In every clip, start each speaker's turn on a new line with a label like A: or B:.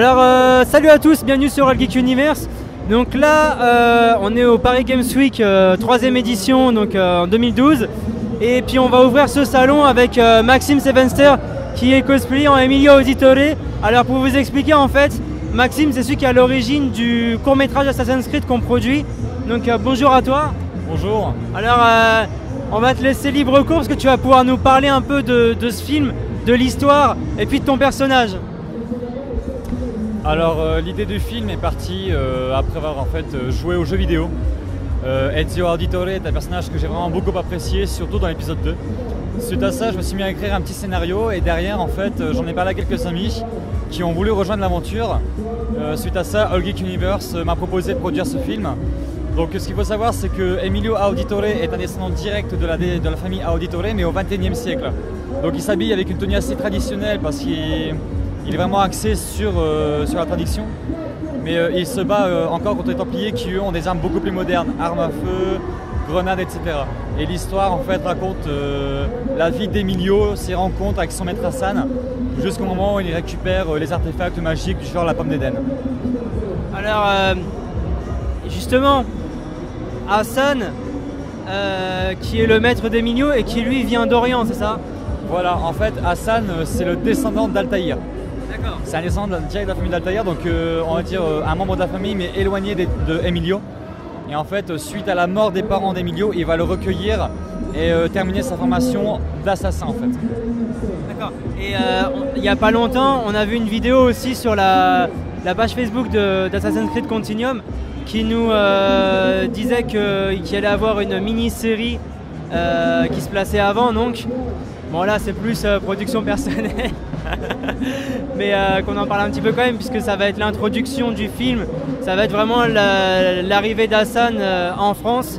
A: Alors salut à tous, bienvenue sur All Geek Universe. Donc là on est au Paris Games Week 3ème édition donc en 2012. Et puis on va ouvrir ce salon avec Maxime Sevenster qui est cosplay en Emilio Auditore. Alors pour vous expliquer en fait, Maxime c'est celui qui est à l'origine du court-métrage Assassin's Creed qu'on produit. Donc bonjour à toi.
B: Bonjour.
A: Alors on va te laisser libre cours parce que tu vas pouvoir nous parler un peu de ce film, de l'histoire et puis de ton personnage.
B: Alors l'idée du film est partie après avoir en fait joué aux jeux vidéo. Ezio Auditore est un personnage que j'ai vraiment beaucoup apprécié, surtout dans l'épisode 2. Suite à ça, je me suis mis à écrire un petit scénario et derrière en fait j'en ai parlé à quelques amis qui ont voulu rejoindre l'aventure. Suite à ça, All Geek Universe m'a proposé de produire ce film. Donc ce qu'il faut savoir c'est que Emilio Auditore est un descendant direct de la famille Auditore mais au XXIe siècle. Donc il s'habille avec une tenue assez traditionnelle parce qu'il est vraiment axé sur la tradition. Mais il se bat encore contre les Templiers qui eux ont des armes beaucoup plus modernes, armes à feu, grenades, etc. Et l'histoire en fait raconte la vie d'Emilio, ses rencontres avec son maître Hassan, jusqu'au moment où il récupère les artefacts magiques du genre la pomme d'Éden.
A: Alors justement, Hassan qui est le maître d'Emilio et qui lui vient d'Orient, c'est ça?
B: Voilà, en fait Hassan c'est le descendant d'Altaïr.
A: D'accord.
B: C'est un descendant direct de la famille d'Altaïr, donc on va dire un membre de la famille mais éloigné de Emilio. Et en fait, suite à la mort des parents d'Emilio, il va le recueillir et terminer sa formation d'assassin en fait.
A: D'accord. Et il n'y a pas longtemps, on a vu une vidéo aussi sur la page Facebook d'Assassin's Creed Continuum qui nous disait qu'il allait avoir une mini-série qui se plaçait avant. Donc, bon là c'est plus production personnelle. Mais qu'on en parle un petit peu quand même puisque ça va être l'introduction du film, ça va être vraiment l'arrivée d'Hassan en France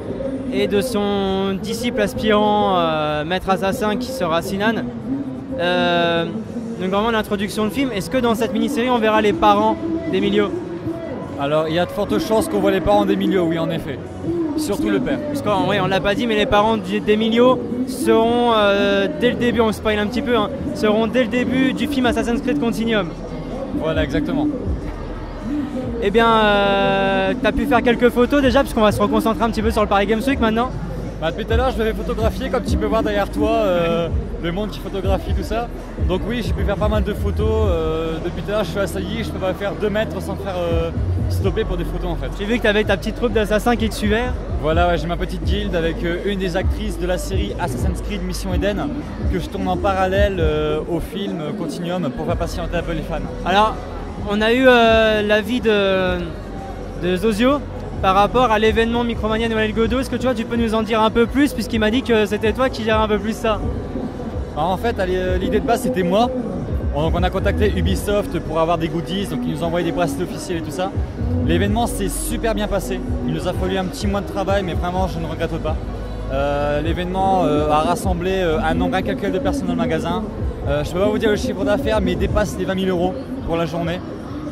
A: et de son disciple aspirant maître assassin qui sera Sinan. Donc vraiment l'introduction du film. Est-ce que dans cette mini-série on verra les parents d'Emilio?
B: Alors il y a de fortes chances qu'on voit les parents d'Emilio, oui en effet. Surtout le père.
A: Parce qu'on on l'a pas dit mais les parents d'Emilio seront dès le début, on spoil un petit peu, hein, seront dès le début du film Assassin's Creed Continuum.
B: Voilà, exactement.
A: Eh bien, tu as pu faire quelques photos déjà, puisqu'on va se reconcentrer un petit peu sur le Paris Games Week maintenant.
B: Bah, depuis tout à l'heure, je vais photographier, comme tu peux voir derrière toi, le monde qui photographie tout ça. Donc oui, j'ai pu faire pas mal de photos. Depuis tout à l'heure, je suis assailli, je peux pas faire 2 mètres sans faire stopper pour des photos en fait.
A: J'ai vu que tu avais ta petite troupe d'assassins qui te suivait.
B: Voilà, ouais, j'ai ma petite guilde avec une des actrices de la série Assassin's Creed Mission Eden que je tourne en parallèle au film Continuum pour faire patienter un peu les fans.
A: Alors, on a eu l'avis de Zozio par rapport à l'événement Micromania Noël Godot. Est-ce que tu peux nous en dire un peu plus puisqu'il m'a dit que c'était toi qui gérais un peu plus ça?
B: Alors, en fait, l'idée de base c'était moi. Donc on a contacté Ubisoft pour avoir des goodies, donc ils nous ont envoyé des bracelets officiels et tout ça. L'événement s'est super bien passé, il nous a fallu un petit mois de travail mais vraiment je ne regrette pas. L'événement a rassemblé un nombre incalculable de personnes dans le magasin. Je ne peux pas vous dire le chiffre d'affaires mais il dépasse les 20 000 € pour la journée.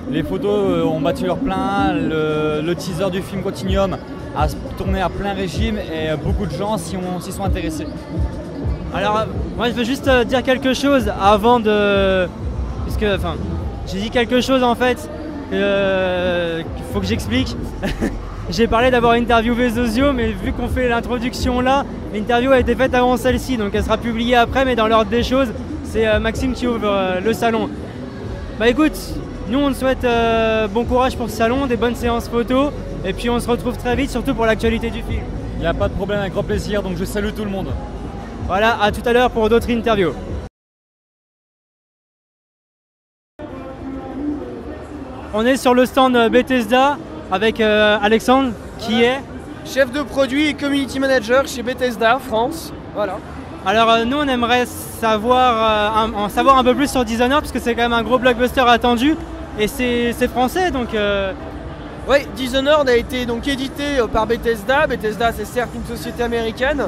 B: Les photos ont battu leur plein, le teaser du film Continuum a tourné à plein régime et beaucoup de gens s'y sont intéressés.
A: Alors moi je veux juste dire quelque chose avant de... Puisque, enfin, j'ai dit quelque chose en fait qu'il faut que j'explique. J'ai parlé d'avoir interviewé Zozio mais vu qu'on fait l'introduction là, l'interview a été faite avant celle-ci donc elle sera publiée après mais dans l'ordre des choses c'est Maxime qui ouvre le salon. Bah écoute, nous on te souhaite bon courage pour ce salon, des bonnes séances photos et puis on se retrouve très vite surtout pour l'actualité du film.
B: Il n'y a pas de problème, avec grand plaisir, donc je salue tout le monde.
A: Voilà, à tout à l'heure pour d'autres interviews. On est sur le stand Bethesda avec Alexandre qui est
C: chef de produit et community manager chez Bethesda France. Voilà.
A: Alors nous on aimerait en savoir un peu plus sur Dishonored parce que c'est quand même un gros blockbuster attendu et c'est français donc...
C: Oui, Dishonored a été donc édité par Bethesda. Bethesda c'est certes une société américaine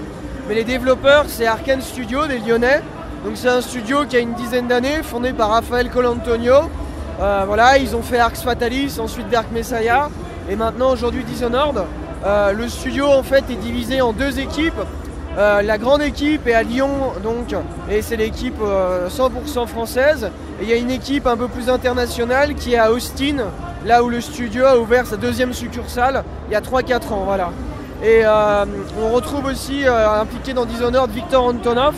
C: mais les développeurs c'est Arkane Studio des Lyonnais. Donc c'est un studio qui a une dizaine d'années fondé par Raphaël Colantonio. Voilà, ils ont fait Arx Fatalis, ensuite Dark Messiah et maintenant aujourd'hui Dishonored. Le studio en fait est divisé en 2 équipes. La grande équipe est à Lyon, donc, et c'est l'équipe 100% française. Et il y a une équipe un peu plus internationale qui est à Austin, là où le studio a ouvert sa deuxième succursale il y a 3-4 ans. Voilà. Et on retrouve aussi impliqué dans Dishonored Victor Antonov,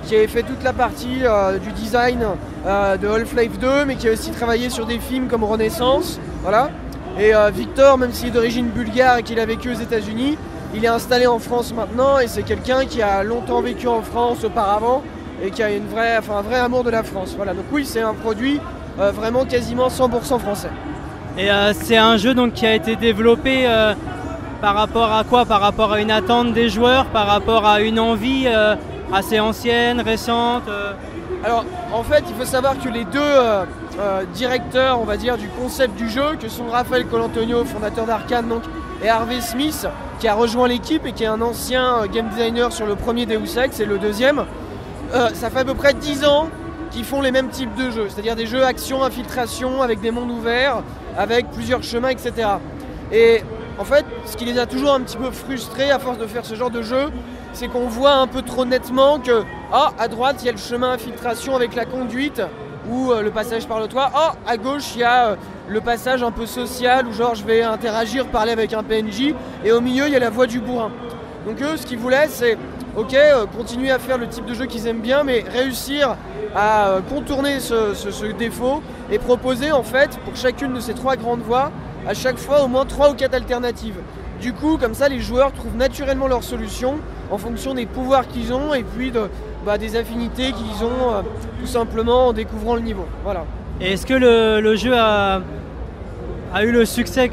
C: qui avait fait toute la partie du design de Half-Life 2, mais qui a aussi travaillé sur des films comme Renaissance. Voilà. Et Victor, même s'il est d'origine bulgare et qu'il a vécu aux États-Unis, il est installé en France maintenant et c'est quelqu'un qui a longtemps vécu en France auparavant et qui a un vrai amour de la France. Voilà. Donc oui, c'est un produit vraiment quasiment 100% français.
A: Et c'est un jeu donc, qui a été développé par rapport à quoi? Par rapport à une attente des joueurs, par rapport à une envie assez ancienne, récente
C: Alors en fait, il faut savoir que les deux directeurs, on va dire, du concept du jeu, que sont Raphaël Colantonio, fondateur d'Arcane, donc, et Harvey Smith, qui a rejoint l'équipe et qui est un ancien game designer sur le premier Deus Ex et le deuxième, ça fait à peu près 10 ans qu'ils font les mêmes types de jeux, c'est-à-dire des jeux action, infiltration, avec des mondes ouverts, avec plusieurs chemins, etc. Et en fait, ce qui les a toujours un petit peu frustrés à force de faire ce genre de jeu, c'est qu'on voit un peu trop nettement que, à droite, il y a le chemin infiltration avec la conduite, ou le passage par le toit. À gauche, il y a le passage un peu social, où genre je vais interagir, parler avec un PNJ, et au milieu, il y a la voie du bourrin. Donc eux, ce qu'ils voulaient, c'est, continuer à faire le type de jeu qu'ils aiment bien, mais réussir à contourner ce défaut, et proposer, en fait, pour chacune de ces 3 grandes voies, à chaque fois au moins 3 ou 4 alternatives. Du coup, comme ça, les joueurs trouvent naturellement leur solution en fonction des pouvoirs qu'ils ont et puis des affinités qu'ils ont tout simplement en découvrant le niveau. Voilà.
A: Et est-ce que le jeu a eu le succès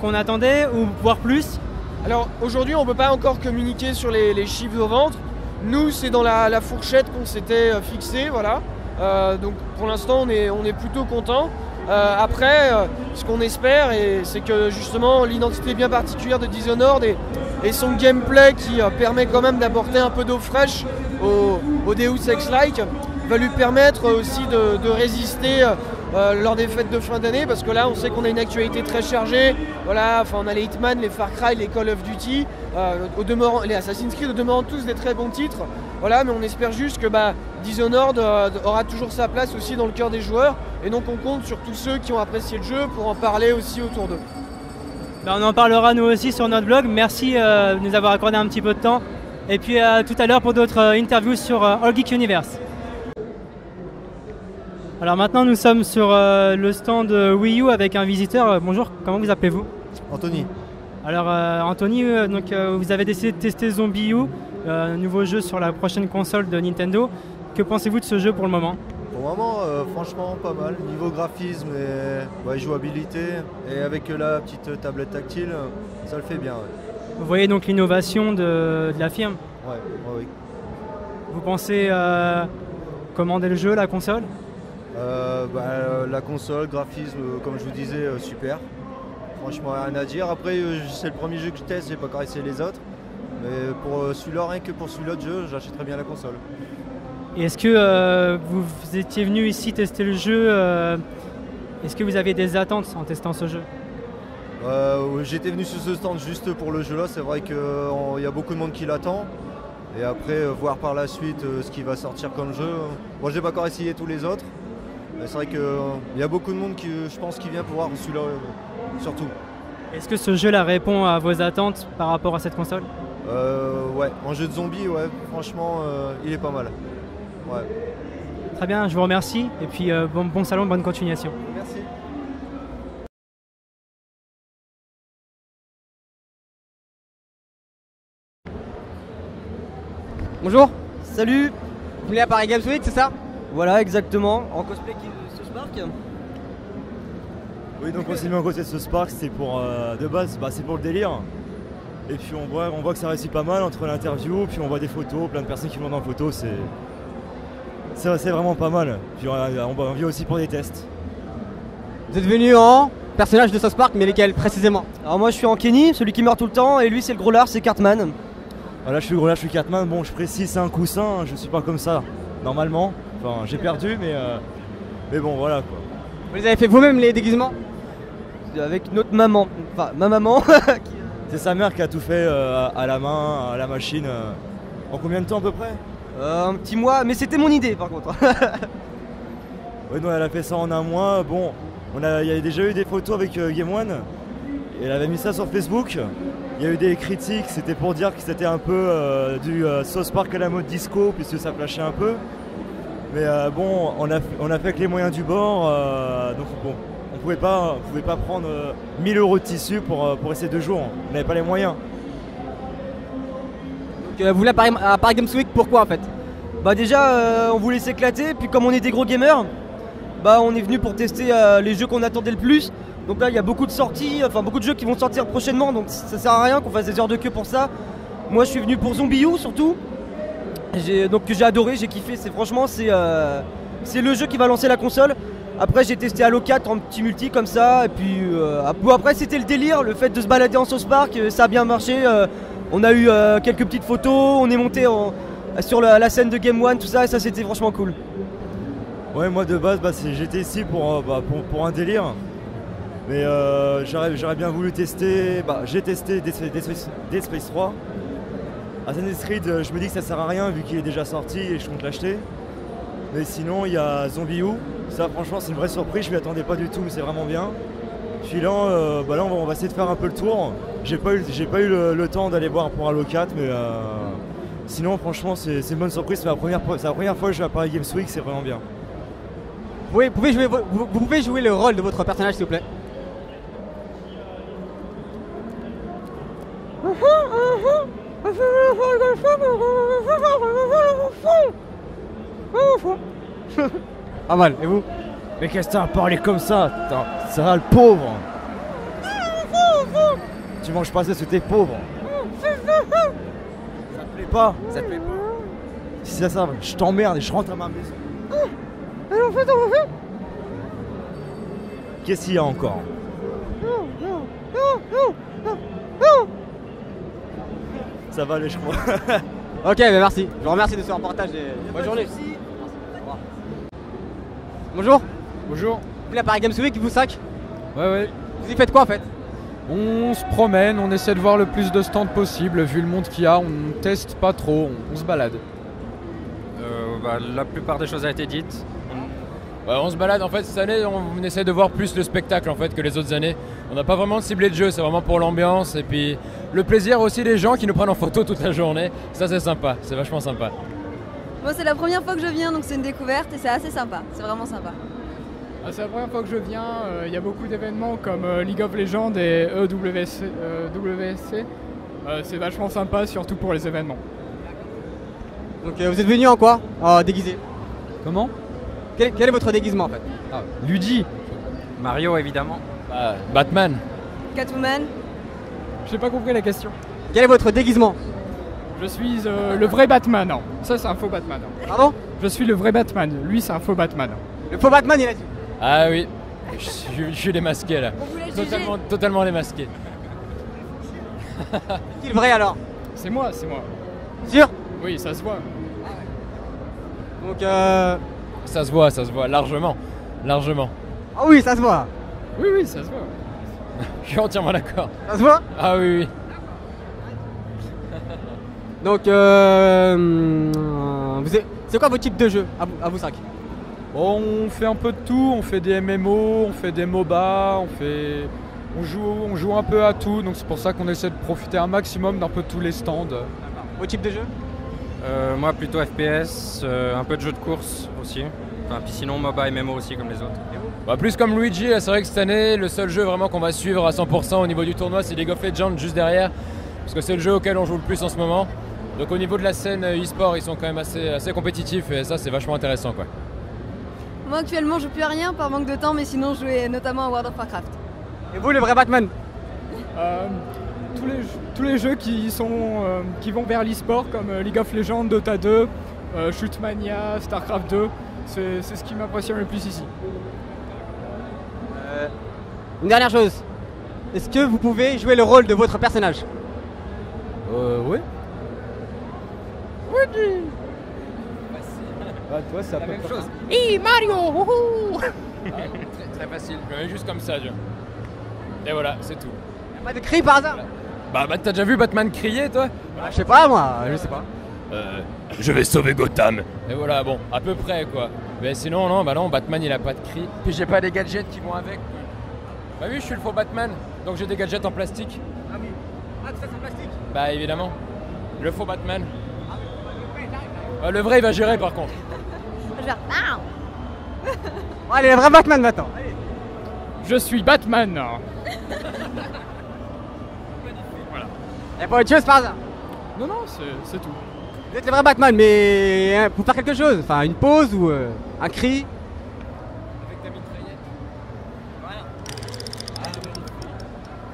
A: qu'on attendait ou voire plus?
C: Alors aujourd'hui, on ne peut pas encore communiquer sur les chiffres de vente. Nous, c'est dans la fourchette qu'on s'était fixée. Voilà. Donc pour l'instant, on est plutôt content. Après, ce qu'on espère, c'est que justement l'identité bien particulière de Dishonored et son gameplay qui permet quand même d'apporter un peu d'eau fraîche au Deus Ex-like va lui permettre aussi de résister lors des fêtes de fin d'année, parce que là on sait qu'on a une actualité très chargée. Voilà, on a les Hitman, les Far Cry, les Call of Duty, les Assassin's Creed, au demeurant tous des très bons titres. Voilà, mais on espère juste que Dishonored aura toujours sa place aussi dans le cœur des joueurs, et donc on compte sur tous ceux qui ont apprécié le jeu pour en parler aussi autour d'eux.
A: On en parlera nous aussi sur notre blog. Merci de nous avoir accordé un petit peu de temps. Et puis tout à l'heure pour d'autres interviews sur All Geek Universe. Alors maintenant nous sommes sur le stand Wii U avec un visiteur. Bonjour, comment vous appelez-vous?
D: Anthony.
A: Alors Anthony, vous avez décidé de tester Zombie U, un nouveau jeu sur la prochaine console de Nintendo. Que pensez-vous de ce jeu pour le moment?
D: Pour le moment, franchement pas mal. Niveau graphisme et jouabilité, et avec la petite tablette tactile, ça le fait bien. Ouais.
A: Vous voyez donc l'innovation de la firme?
D: Oui.
A: Vous pensez commander le jeu, la console?
D: La console, graphisme, comme je vous disais, super. Franchement, rien à dire. Après, c'est le premier jeu que je teste, j'ai pas encore essayé les autres. Mais pour celui-là, rien que pour celui-là de jeu, j'achèterais bien la console.
A: Et est-ce que vous étiez venu ici tester le jeu est-ce que vous avez des attentes en testant ce jeu?
D: J'étais venu sur ce stand juste pour le jeu là, c'est vrai qu'il y a beaucoup de monde qui l'attend. Et après, voir par la suite ce qui va sortir comme jeu. Moi, j'ai pas encore essayé tous les autres. Mais c'est vrai qu'il y a beaucoup de monde je pense qui vient pour voir celui-là surtout.
A: Est-ce que ce jeu là répond à vos attentes par rapport à cette console?
D: Ouais, en jeu de zombie, ouais, franchement, il est pas mal. Ouais.
A: Très bien, je vous remercie et puis bon salon, bonne continuation.
D: Merci.
E: Bonjour. Salut. Vous venez à Paris Games Week, c'est ça?
F: Voilà, exactement, en cosplay de Spark.
G: Oui, donc on s'est mis en côté de ce Spark, c'est pour de base, c'est pour le délire. Et puis on voit que ça réussit pas mal entre l'interview, puis on voit des photos, plein de personnes qui vont dans photos, c'est vraiment pas mal. Puis on vient aussi pour des tests.
E: Vous êtes venu en personnage de South Park, mais lesquels précisément?
F: Alors moi je suis en Kenny, celui qui meurt tout le temps, et lui c'est le gros lard, c'est Cartman.
G: Voilà, je suis le gros lard, je suis Cartman. Bon, je précise, c'est un coussin, je suis pas comme ça normalement. Enfin, j'ai perdu, mais bon, voilà quoi.
E: Vous les avez fait vous-même les déguisements?
F: Avec notre maman, enfin ma maman.
G: C'est sa mère qui a tout fait à la main, à la machine. En combien de temps à peu près?
F: Un petit mois, mais c'était mon idée par contre.
G: Ouais, non, elle a fait ça en un mois. Bon, il y a déjà eu des photos avec Game One. Et elle avait mis ça sur Facebook. Il y a eu des critiques, c'était pour dire que c'était un peu du South Park à la mode disco, puisque ça flashait un peu. Mais bon, on a fait avec les moyens du bord. Donc bon, on pouvait pas prendre 1000 € de tissu pour rester 2 jours. On n'avait pas les moyens.
E: Donc, vous voulez à Paris Games Week, pourquoi en fait?
F: Bah déjà on voulait s'éclater, puis comme on est des gros gamers, bah on est venu pour tester les jeux qu'on attendait le plus. Donc là il y a beaucoup de sorties, enfin beaucoup de jeux qui vont sortir prochainement, donc ça sert à rien qu'on fasse des heures de queue pour ça. Moi je suis venu pour Zombie U surtout, donc que j'ai adoré, j'ai kiffé, franchement c'est le jeu qui va lancer la console. Après j'ai testé Halo 4 en petit multi comme ça, et puis après c'était le délire, le fait de se balader en South Park, ça a bien marché. On a eu quelques petites photos, on est monté sur la scène de Game One, tout ça, et ça c'était franchement cool.
G: Ouais, moi de base j'étais ici pour un délire. Mais j'aurais bien voulu tester, j'ai testé Dead Space 3. Assassin's Creed, je me dis que ça sert à rien vu qu'il est déjà sorti et je compte l'acheter. Mais sinon il y a Zombie U, ça franchement c'est une vraie surprise, je m'y attendais pas du tout mais c'est vraiment bien. Puis là, on va essayer de faire un peu le tour. J'ai pas eu le temps d'aller voir pour Halo 4 mais sinon franchement c'est une bonne surprise, c'est la première fois que je vais à Paris Games Week, c'est vraiment bien.
E: Vous pouvez jouer le rôle de votre personnage s'il vous plaît? Pas mal, et vous?
G: Mais qu'est-ce que t'as à parler comme ça? Ça va le pauvre! Tu manges pas ça parce que t'es pauvre! Ça te plaît pas? Ça te plaît pas? Si c'est ça, je t'emmerde et je rentre à ma maison. Qu'est-ce qu'il y a encore? Ça va aller, je crois.
E: Ok, mais merci. Je vous remercie de ce reportage et bonne journée. Bonjour.
H: Bonjour.
E: Vous la Paris Games Week, vous sac?
H: Ouais.
E: Vous y faites quoi en fait?
H: On se promène, on essaie de voir le plus de stands possible. Vu le monde qu'il y a, on teste pas trop, on se balade.
I: La plupart des choses a été dites.
J: On se balade en fait cette année, on essaie de voir plus le spectacle en fait que les autres années. On n'a pas vraiment ciblé de jeu, c'est vraiment pour l'ambiance et puis le plaisir aussi des gens qui nous prennent en photo toute la journée. Ça c'est sympa, c'est vachement sympa.
K: Moi c'est la première fois que je viens donc c'est une découverte et c'est assez sympa, c'est vraiment sympa.
L: C'est la première fois que je viens, il y a beaucoup d'événements comme League of Legends et WSC. C'est vachement sympa surtout pour les événements.
E: Donc vous êtes venu en quoi? Déguisé?
H: Comment?
E: Quel est votre déguisement en fait?
H: Luigi.
I: Mario évidemment.
J: Batman.
K: Catwoman.
L: J'ai pas compris la question.
E: Quel est votre déguisement?
L: Je suis le vrai Batman. Non. Ça c'est un faux Batman.
E: Pardon?
L: Je suis le vrai Batman, lui c'est un faux Batman.
E: Le faux Batman il a dit.
J: Ah oui, je suis démasqué là. Totalement démasqué.
E: Qui est le vrai alors?
L: C'est moi.
E: Sûr?
L: Oui, ça se voit.
E: Donc
J: Ça se voit, largement.
E: Ah oui, ça se voit.
L: Oui, ça se voit.
J: Je suis entièrement d'accord.
E: Ça se voit?
J: Ah oui.
E: Donc c'est quoi votre type de jeu à vous 5?
H: On fait un peu de tout, on fait des MMO, on fait des MOBA, on joue un peu à tout, donc c'est pour ça qu'on essaie de profiter un maximum d'un peu tous les stands.
E: Votre type de jeu?
I: Moi plutôt FPS, un peu de jeu de course aussi. Puis sinon MOBA MMO aussi comme les autres.
J: Plus comme Luigi, c'est vrai que cette année, le seul jeu vraiment qu'on va suivre à 100% au niveau du tournoi, c'est League of Legends juste derrière. Parce que c'est le jeu auquel on joue le plus en ce moment. Donc au niveau de la scène e-sport, ils sont quand même assez compétitifs et ça c'est vachement intéressant quoi.
K: Moi actuellement je joue plus à rien par manque de temps mais sinon je jouais notamment à World of Warcraft.
E: Et vous le vrai Batman?
L: Tous les jeux qui vont vers l'e-sport comme League of Legends, Dota 2, Shootmania, Starcraft 2, c'est ce qui m'impressionne le plus ici.
E: Une dernière chose, est-ce que vous pouvez jouer le rôle de votre personnage?
H: Oui.
J: Toi c'est
H: la même chose.
J: Mario très facile, juste comme ça. Et voilà, c'est tout.
E: Y'a pas de cri par hasard?
J: T'as déjà vu Batman crier toi?
E: Je sais pas moi, je sais pas.
J: je vais sauver Gotham. Et voilà, bon, à peu près quoi. Mais sinon, non, bah non, Batman il a pas de cri. Puis j'ai pas des gadgets qui vont avec. Bah oui, je suis le faux Batman, donc j'ai des gadgets en plastique.
E: Ah oui. Ah, tout ça c'est en plastique.
J: Bah évidemment, le faux Batman. Le vrai il va gérer par contre.
K: Genre, ah.
E: Bon, allez, le vrai Batman maintenant. Allez.
L: Je suis Batman.
E: Voilà. Et pas autre chose par hasard?
L: Non, non, c'est tout.
E: Vous êtes le vrai Batman, mais hein, pour faire quelque chose, enfin une pause ou un cri.
J: Avec ta mitraillette.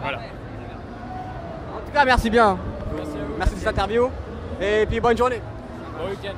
L: Voilà.
E: En tout cas, merci bien.
J: Merci à vous.
E: Merci de cette interview. Et puis bonne journée.
J: Bon week-end.